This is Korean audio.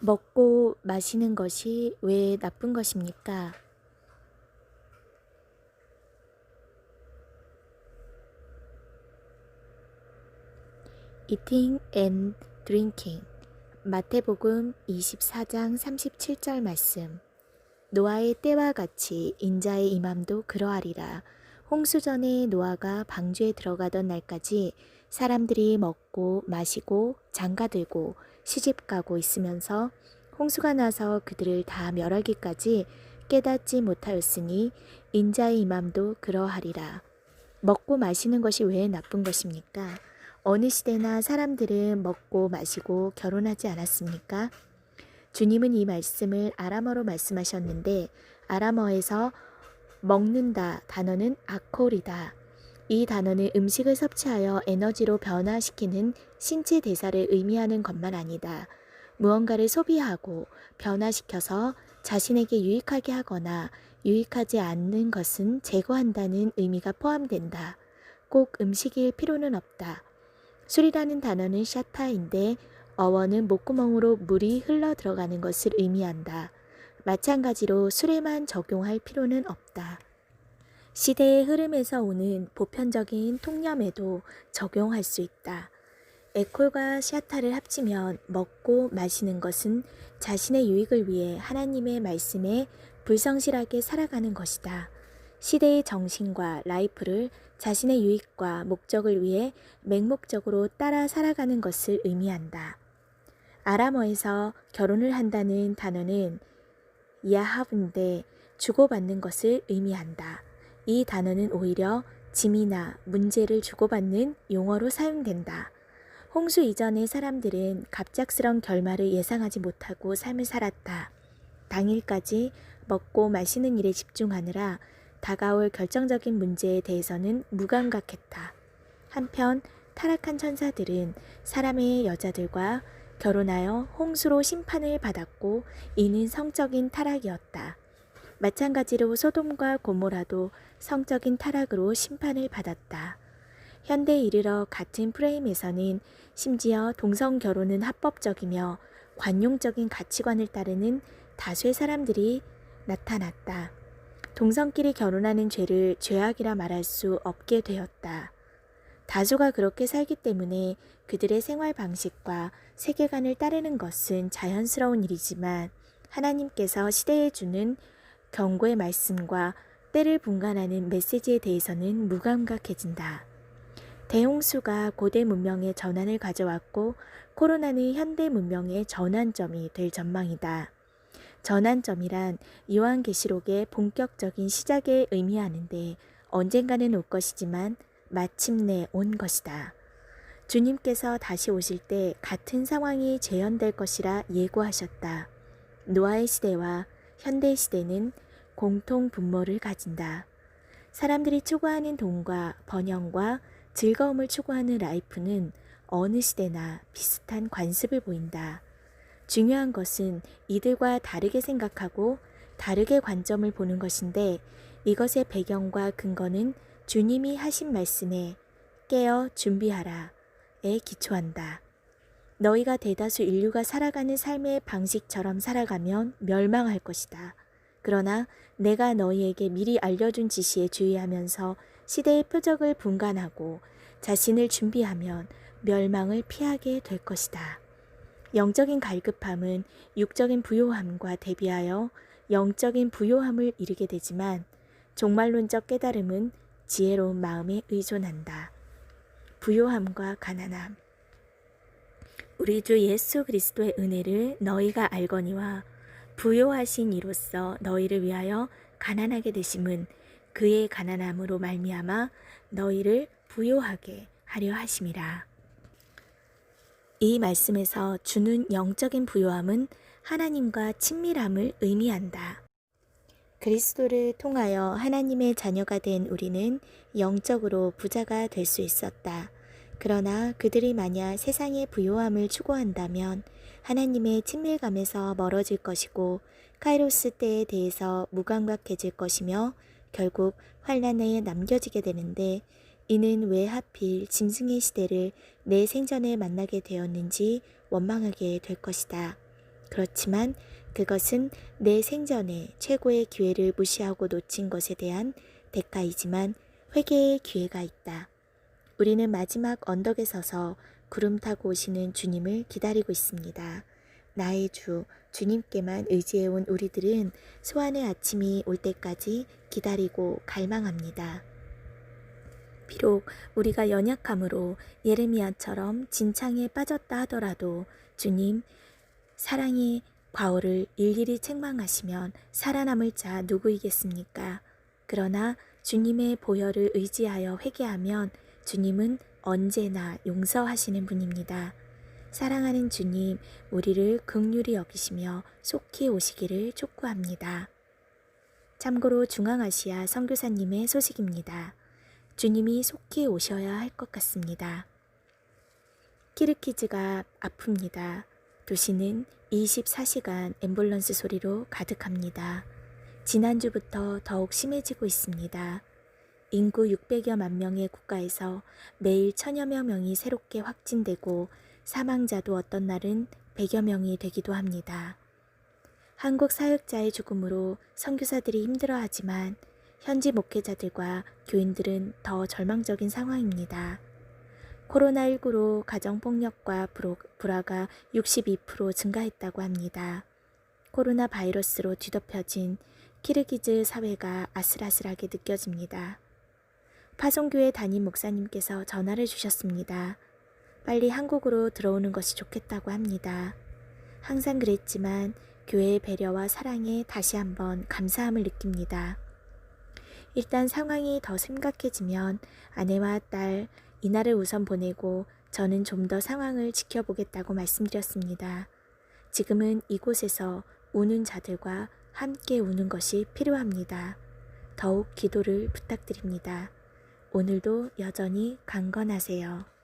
먹고 마시는 것이 왜 나쁜 것입니까? Eating and drinking. 마태복음 24장 37절 말씀. 노아의 때와 같이 인자의 임함도 그러하리라. 홍수전에 노아가 방주에 들어가던 날까지 사람들이 먹고 마시고 장가들고 시집가고 있으면서 홍수가 나서 그들을 다 멸하기까지 깨닫지 못하였으니 인자의 임함도 그러하리라. 먹고 마시는 것이 왜 나쁜 것입니까? 어느 시대나 사람들은 먹고 마시고 결혼하지 않았습니까? 주님은 이 말씀을 아람어로 말씀하셨는데 아람어에서 먹는다 단어는 아콜이다. 이 단어는 음식을 섭취하여 에너지로 변화시키는 신체 대사를 의미하는 것만 아니다. 무언가를 소비하고 변화시켜서 자신에게 유익하게 하거나 유익하지 않는 것은 제거한다는 의미가 포함된다. 꼭 음식일 필요는 없다. 술이라는 단어는 샤타인데 어원은 목구멍으로 물이 흘러 들어가는 것을 의미한다. 마찬가지로 술에만 적용할 필요는 없다. 시대의 흐름에서 오는 보편적인 통념에도 적용할 수 있다. 에콜과 샤타를 합치면 먹고 마시는 것은 자신의 유익을 위해 하나님의 말씀에 불성실하게 살아가는 것이다. 시대의 정신과 라이프를 자신의 유익과 목적을 위해 맹목적으로 따라 살아가는 것을 의미한다. 아람어에서 결혼을 한다는 단어는 야합인데 주고받는 것을 의미한다. 이 단어는 오히려 짐이나 문제를 주고받는 용어로 사용된다. 홍수 이전의 사람들은 갑작스런 결말을 예상하지 못하고 삶을 살았다. 당일까지 먹고 마시는 일에 집중하느라 다가올 결정적인 문제에 대해서는 무감각했다. 한편 타락한 천사들은 사람의 여자들과 결혼하여 홍수로 심판을 받았고 이는 성적인 타락이었다. 마찬가지로 소돔과 고모라도 성적인 타락으로 심판을 받았다. 현대에 이르러 같은 프레임에서는 심지어 동성 결혼은 합법적이며 관용적인 가치관을 따르는 다수의 사람들이 나타났다. 동성끼리 결혼하는 죄를 죄악이라 말할 수 없게 되었다. 다수가 그렇게 살기 때문에 그들의 생활 방식과 세계관을 따르는 것은 자연스러운 일이지만 하나님께서 시대에 주는 경고의 말씀과 때를 분간하는 메시지에 대해서는 무감각해진다. 대홍수가 고대 문명의 전환을 가져왔고 코로나는 현대 문명의 전환점이 될 전망이다. 전환점이란 요한계시록의 본격적인 시작을 의미하는데 언젠가는 올 것이지만 마침내 온 것이다. 주님께서 다시 오실 때 같은 상황이 재현될 것이라 예고하셨다. 노아의 시대와 현대 시대는 공통 분모를 가진다. 사람들이 추구하는 돈과 번영과 즐거움을 추구하는 라이프는 어느 시대나 비슷한 관습을 보인다. 중요한 것은 이들과 다르게 생각하고 다르게 관점을 보는 것인데 이것의 배경과 근거는 주님이 하신 말씀에 깨어 준비하라에 기초한다. 너희가 대다수 인류가 살아가는 삶의 방식처럼 살아가면 멸망할 것이다. 그러나 내가 너희에게 미리 알려준 지시에 주의하면서 시대의 표적을 분간하고 자신을 준비하면 멸망을 피하게 될 것이다. 영적인 갈급함은 육적인 부요함과 대비하여 영적인 부요함을 이루게 되지만 종말론적 깨달음은 지혜로운 마음에 의존한다. 부요함과 가난함. 우리 주 예수 그리스도의 은혜를 너희가 알거니와 부요하신 이로써 너희를 위하여 가난하게 되심은 그의 가난함으로 말미암아 너희를 부요하게 하려 하심이라. 이 말씀에서 주는 영적인 부요함은 하나님과 친밀함을 의미한다. 그리스도를 통하여 하나님의 자녀가 된 우리는 영적으로 부자가 될 수 있었다. 그러나 그들이 만약 세상의 부요함을 추구한다면 하나님의 친밀감에서 멀어질 것이고 카이로스 때에 대해서 무감각해질 것이며 결국 환난에 남겨지게 되는데 이는 왜 하필 짐승의 시대를 내 생전에 만나게 되었는지 원망하게 될 것이다. 그렇지만 그것은 내 생전에 최고의 기회를 무시하고 놓친 것에 대한 대가이지만 회개의 기회가 있다. 우리는 마지막 언덕에 서서 구름 타고 오시는 주님을 기다리고 있습니다. 나의 주, 주님께만 의지해온 우리들은 소환의 아침이 올 때까지 기다리고 갈망합니다. 비록 우리가 연약함으로 예레미야처럼 진창에 빠졌다 하더라도 주님, 사랑의 과오를 일일이 책망하시면 살아남을 자 누구이겠습니까? 그러나 주님의 보혈을 의지하여 회개하면 주님은 언제나 용서하시는 분입니다. 사랑하는 주님, 우리를 긍휼히 여기시며 속히 오시기를 촉구합니다. 참고로 중앙아시아 선교사님의 소식입니다. 주님이 속히 오셔야 할 것 같습니다. 키르키즈가 아픕니다. 도시는 24시간 앰뷸런스 소리로 가득합니다. 지난주부터 더욱 심해지고 있습니다. 인구 600여만 명의 국가에서 매일 1000여 명이 새롭게 확진되고 사망자도 어떤 날은 100여 명이 되기도 합니다. 한국 사역자의 죽음으로 선교사들이 힘들어하지만 현지 목회자들과 교인들은 더 절망적인 상황입니다. 코로나19로 가정폭력과 불화가 62% 증가했다고 합니다. 코로나 바이러스로 뒤덮여진 키르기즈 사회가 아슬아슬하게 느껴집니다. 파송교회 담임 목사님께서 전화를 주셨습니다. 빨리 한국으로 들어오는 것이 좋겠다고 합니다. 항상 그랬지만 교회의 배려와 사랑에 다시 한번 감사함을 느낍니다. 일단 상황이 더 심각해지면 아내와 딸, 이날을 우선 보내고 저는 좀 더 상황을 지켜보겠다고 말씀드렸습니다. 지금은 이곳에서 우는 자들과 함께 우는 것이 필요합니다. 더욱 기도를 부탁드립니다. 오늘도 여전히 강건하세요.